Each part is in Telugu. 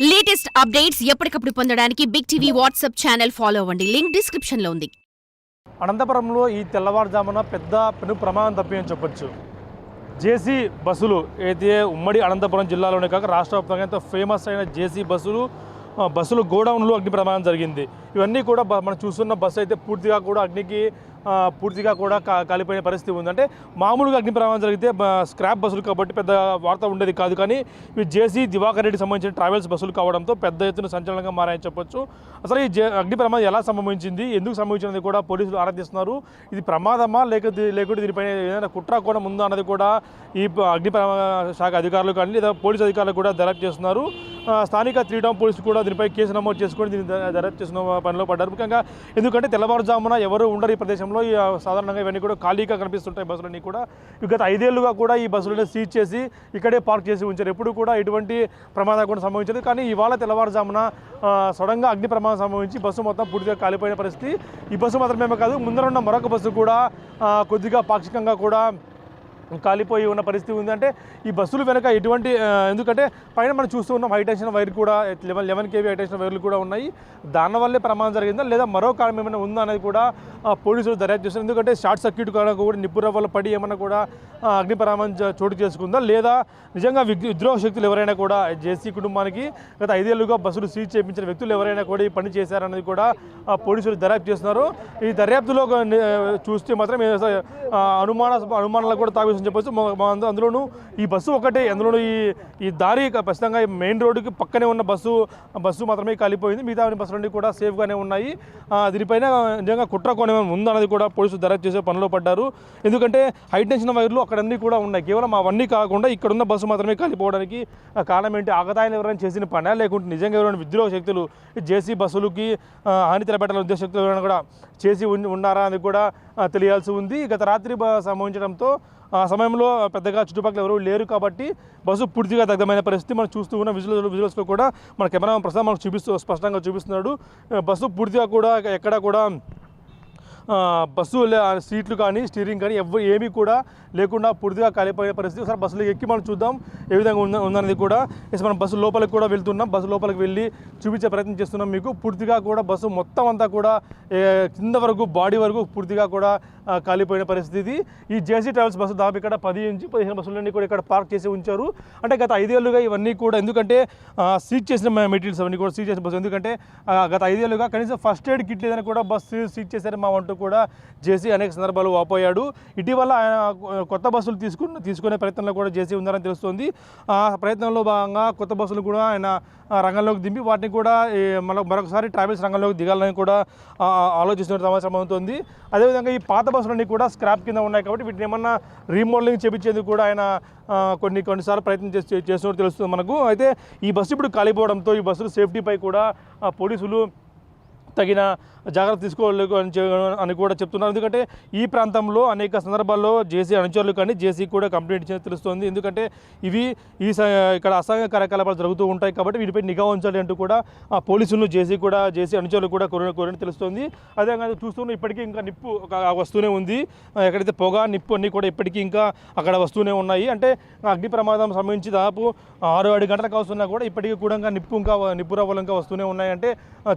లేటెస్ట్ అప్డేట్స్ ఎప్పటికప్పుడు పొందడానికి big TV WhatsApp channel follow అవ్వండి. లింక్ డిస్క్రిప్షన్ లో ఉంది. అనంతపురంలో ఈ తెల్లవారుజామున పెద్ద ప్రమాదం తప్పిందని చెప్పొచ్చు. జేసీ బస్సులు అయితే ఉమ్మడి అనంతపురం జిల్లాలోనే కాక రాష్ట్ర వ్యాప్తంగా ఎంతో ఫేమస్ అయిన జేసీ బస్సులు గోడౌన్లో అగ్ని ప్రమాదం జరిగింది. ఇవన్నీ కూడా మనం చూస్తున్న బస్సు అయితే పూర్తిగా కూడా అగ్నికి కాలిపోయిన పరిస్థితి ఉంది. అంటే మామూలుగా అగ్ని ప్రమాదం జరిగితే స్క్రాప్ బస్సులు కాబట్టి పెద్ద వార్త ఉండేది కాదు. కానీ ఇవి జేసీ దివాకర్ రెడ్డికి సంబంధించిన ట్రావెల్స్ బస్సులు కావడంతో పెద్ద ఎత్తున సంచలనంగా మారాయని చెప్పొచ్చు. అసలు ఈ అగ్ని ప్రమాదం ఎలా సంభవించింది, ఎందుకు సంభవించినది కూడా పోలీసులు ఆరాధిస్తున్నారు. ఇది ప్రమాదమా లేకుంటే దీనిపైన ఏదైనా కుట్ర కోణం ఉందా అన్నది కూడా ఈ అగ్ని శాఖ అధికారులు కానీ లేదా పోలీసు అధికారులు కూడా దర్యాప్తు చేస్తున్నారు. స్థానిక 3 టౌన్ పోలీసులు కూడా దీనిపై కేసు నమోదు చేసుకొని దీన్ని దర్యాప్తు చేసిన పనిలో పడ్డారు. ముఖ్యంగా ఎందుకంటే తెల్లవారుజామున ఎవరు ఉండరు ఈ ప్రదేశంలో. సాధారణంగా ఇవన్నీ కూడా ఖాళీగా కనిపిస్తుంటాయి బస్సులన్నీ కూడా. గత 5 ఏళ్లుగా కూడా ఈ బస్సులను సీజ్ చేసి ఇక్కడే పార్క్ చేసి ఉంచారు. ఎప్పుడు కూడా ఎటువంటి ప్రమాదం కూడా సంభవించదు. కానీ ఇవాళ తెల్లవారుజామున సడన్గా అగ్ని ప్రమాదం సంభవించి బస్సు మొత్తం పూర్తిగా కాలిపోయిన పరిస్థితి. ఈ బస్సు మాత్రమే కాదు, ముందర ఉన్న మరొక బస్సు కూడా కొద్దిగా పాక్షికంగా కూడా కాలిపోయి ఉన్న పరిస్థితి ఉంది. అంటే ఈ బస్సులు వెనక ఎటువంటి ఎందుకంటే పైన మనం చూస్తూ ఉన్నాం హైటెన్షన్ వైర్ కూడా 11 kV హైటెన్షన్ వైర్లు కూడా ఉన్నాయి. దానివల్లే ప్రమాదం జరిగిందా లేదా మరో కారణం ఏమైనా ఉందా అనేది కూడా పోలీసులు దర్యాప్తు చేస్తారు. ఎందుకంటే షార్ట్ సర్క్యూట్ కూడా నిప్పుర వల్ల పడి ఏమన్నా కూడా అగ్ని ప్రమాదం చోటు చేసుకుందా లేదా నిజంగా విద్రోహ శక్తులు ఎవరైనా కూడా జేసీ కుటుంబానికి గత 5 ఏళ్లుగా బస్సులు సీజ్ చేయించిన వ్యక్తులు ఎవరైనా కూడా ఈ పని చేశారనేది కూడా పోలీసులు దర్యాప్తు చేస్తున్నారు. ఈ దర్యాప్తులో చూస్తే మాత్రం అనుమానాలు కూడా తాగేసి చెప్పొచ్చు. అందులోనూ ఈ బస్సు ఒకటే, అందులోనూ ఈ దారి ఖచ్చితంగా మెయిన్ రోడ్డుకి పక్కనే ఉన్న బస్సు మాత్రమే కాలిపోయింది. మిగతా బస్సులన్నీ కూడా సేఫ్గానే ఉన్నాయి. దీనిపైన నిజంగా కుట్ర కోణం ఉందన్నది కూడా పోలీసులు దర్యాప్తు చేసే పనిలో పడ్డారు. ఎందుకంటే హైటెన్షన్ వైర్లు అక్కడన్నీ కూడా ఉన్నాయి. కేవలం అవన్నీ కాకుండా ఇక్కడున్న బస్సు మాత్రమే కాలిపోవడానికి కారణం ఏంటి? ఆగతాయిలు ఎవరైనా చేసిన పని లేకుంటే నిజంగా ఎవరైనా విద్రోహ శక్తులు జేసీ బస్సులకి హాని తెలపెట్టాలని ఉద్దేశ శక్తులు ఎవరైనా కూడా చేసి ఉన్నారా అని కూడా తెలియాల్సి ఉంది. గత రాత్రి సంభవించడంతో ఆ సమయంలో పెద్దగా చుట్టుపక్కల ఎవరు లేరు కాబట్టి బస్సు పూర్తిగా దగ్ధమైన పరిస్థితి మనం చూస్తూ ఉన్న విజువల్స్లో కూడా మన కెమెరా ప్రస్తుతం మనకు స్పష్టంగా చూపిస్తున్నాడు. బస్సు పూర్తిగా కూడా ఎక్కడ కూడా బస్సు సీట్లు కానీ స్టీరింగ్ కానీ ఏమీ కూడా లేకుండా పూర్తిగా కాలిపోయే పరిస్థితి. ఒకసారి బస్సులో ఎక్కి మనం చూద్దాం ఏ విధంగా ఉందనేది కూడా. మనం బస్సు లోపలికి కూడా వెళ్తున్నాం. బస్సు లోపలికి వెళ్ళి చూపించే ప్రయత్నం చేస్తున్నాం మీకు. పూర్తిగా కూడా బస్సు మొత్తం అంతా కూడా కింద వరకు బాడీ వరకు పూర్తిగా కూడా కాలిపోయిన పరిస్థితి. ఈ జేసీ ట్రావెల్స్ బస్సు దాదాపు ఇక్కడ 10 నుంచి 15 బస్సులన్నీ కూడా ఇక్కడ పార్క్ చేసి ఉంచారు. అంటే గత 5 ఏళ్లుగా ఇవన్నీ కూడా ఎందుకంటే సీజ్ చేసిన మెటీరియల్స్ అవన్నీ కూడా సీజ్ చేసిన బస్సు. ఎందుకంటే గత 5 ఏళ్లుగా కనీసం ఫస్ట్ ఎయిడ్ కిట్ లేదని కూడా బస్సు సీజ్ చేశారు మా అంటూ కూడా జేసీ అనేక సందర్భాలు వాపోయాడు. ఇటీవల ఆయన కొత్త బస్సులు తీసుకునే ప్రయత్నంలో కూడా జేసీ ఉందని తెలుస్తోంది. ఆ ప్రయత్నంలో భాగంగా కొత్త బస్సులు కూడా ఆయన రంగంలోకి దింపి వాటిని కూడా మరొకసారి ట్రావెల్స్ రంగంలోకి దిగాలని కూడా ఆలోచిస్తున్న సమాచారం అవుతుంది. అదేవిధంగా ఈ పాత బస్సులన్నీ కూడా స్క్రాప్ కింద ఉన్నాయి కాబట్టి వీటిని ఏమన్నా రీమోడలింగ్ చేయించేందుకు కూడా ఆయన కొన్నిసార్లు ప్రయత్నం చేస్తున్నట్టు తెలుస్తుంది మనకు. అయితే ఈ బస్సు ఇప్పుడు కాలిపోవడంతో ఈ బస్సులు సేఫ్టీపై కూడా పోలీసులు తగిన జాగ్రత్త తీసుకోవాలి అని కూడా చెప్తున్నారు. ఎందుకంటే ఈ ప్రాంతంలో అనేక సందర్భాల్లో జేసీ అనుచరులు కానీ జేసీ కూడా కంప్లైంట్ ఇచ్చినట్టు తెలుస్తుంది. ఎందుకంటే ఇక్కడ అసాంఘిక కార్యకలాపాలు జరుగుతూ ఉంటాయి కాబట్టి వీటిపై నిఘా ఉంచాలి అంటూ కూడా పోలీసులు జేసీ అనుచరులు కూడా కోరినట్టు తెలుస్తుంది. అదేవిధంగా చూస్తూనే ఇప్పటికీ ఇంకా నిప్పు వస్తూనే ఉంది. ఎక్కడైతే పొగ నిప్పు అన్నీ కూడా ఇప్పటికీ ఇంకా అక్కడ వస్తూనే ఉన్నాయి. అంటే అగ్ని ప్రమాదం సంబంధించి దాదాపు 6-7 గంటలకు వస్తున్నా కూడా ఇప్పటికీ కూడా నిప్పు రవ్వలు ఇంకా వస్తూనే ఉన్నాయంటే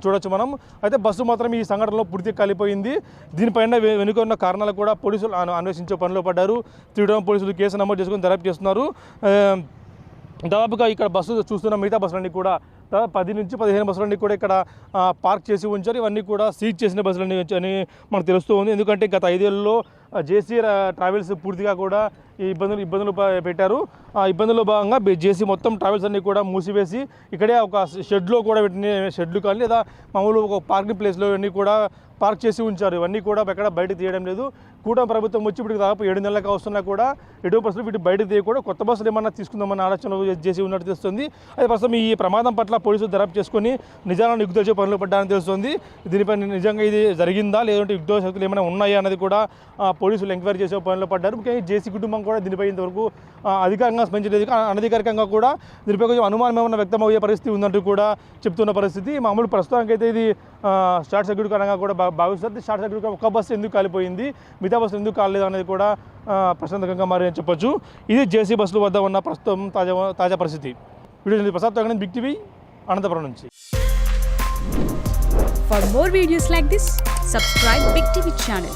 చూడొచ్చు మనం. అయితే బస్సు మాత్రం ఈ సంఘటనలో పూర్తిగా కాలిపోయింది. దీనిపైన వెనుక ఉన్న కారణాలు కూడా పోలీసులు అన్వేషించే పనిలో పడ్డారు. 3 టౌన్ పోలీసులు కేసు నమోదు చేసుకుని దర్యాప్తు చేస్తున్నారు. దాదాపుగా ఇక్కడ బస్సు చూస్తున్న మిగతా బస్సులన్నీ కూడా 10 నుంచి 15 బస్సులన్నీ కూడా ఇక్కడ పార్క్ చేసి ఉంచారు. ఇవన్నీ కూడా సీజ్ చేసిన బస్సులన్నీ అని మనకు తెలుస్తూ ఉంది. ఎందుకంటే గత 5 ఏళ్లలో జేసీ ట్రావెల్స్ పూర్తిగా కూడా ఈ ఇబ్బందులు పెట్టారు. ఆ ఇబ్బందుల్లో భాగంగా జేసీ మొత్తం ట్రావెల్స్ అన్నీ కూడా మూసివేసి ఇక్కడే ఒక షెడ్లో కూడా వీటిని షెడ్లు కానీ లేదా మామూలు ఒక పార్కింగ్ ప్లేస్లో ఇవన్నీ కూడా పార్క్ చేసి ఉంచారు. ఇవన్నీ కూడా ఎక్కడ బయటకు తీయడం లేదు. కూటమి ప్రభుత్వం వచ్చి ఇప్పుడు దాదాపు 7 నెలలకు వస్తున్నా కూడా ఎటువంటి బస్సులు వీటి బయటకు తీయకూడదు, కొత్త బస్సులు ఏమన్నా తీసుకుందామన్న ఆలోచనలు చేసి ఉన్నట్టు తెలుస్తుంది. అయితే ప్రస్తుతం ఈ ప్రమాదం పట్ల పోలీసులు దర్యాప్తు చేసుకుని నిజాలను యుగ్ధోచే పనులు పడ్డారని తెలుస్తుంది. దీనిపై నిజంగా ఇది జరిగిందా లేదంటే యుగ్ధ శక్తులు ఏమైనా ఉన్నాయా అనేది కూడా పోలీసులు ఎంక్వైరీ చేసే పనిలో పడ్డారు. ముఖ్యంగా జేసీ కుటుంబం కూడా దీనిపై ఇంతవరకు అధికారికంగా స్పందించలేదు. అనధికారికంగా కూడా దీనిపై కొంచెం అనుమానం ఏమైనా వ్యక్తమయ్యే పరిస్థితి ఉందంటూ కూడా చెప్తున్న పరిస్థితి. మామూలు ప్రస్తుతానికైతే ఇది షార్ట్ సర్క్యూట్ కారణంగా కూడా భావిస్తుంది. షార్ట్ సర్క్యూట్ ఒక బస్సు ఎందుకు కాలిపోయింది, మిగతా బస్సు ఎందుకు కాలేదు అనేది కూడా ప్రశాంతంగా మారి అని చెప్పొచ్చు. ఇది జేసీ బస్సుల వద్ద ఉన్న ప్రస్తుతం తాజా పరిస్థితి. Video Prasad big TV Anantapuram నుంచి. For more videos like this, subscribe Big TV channel.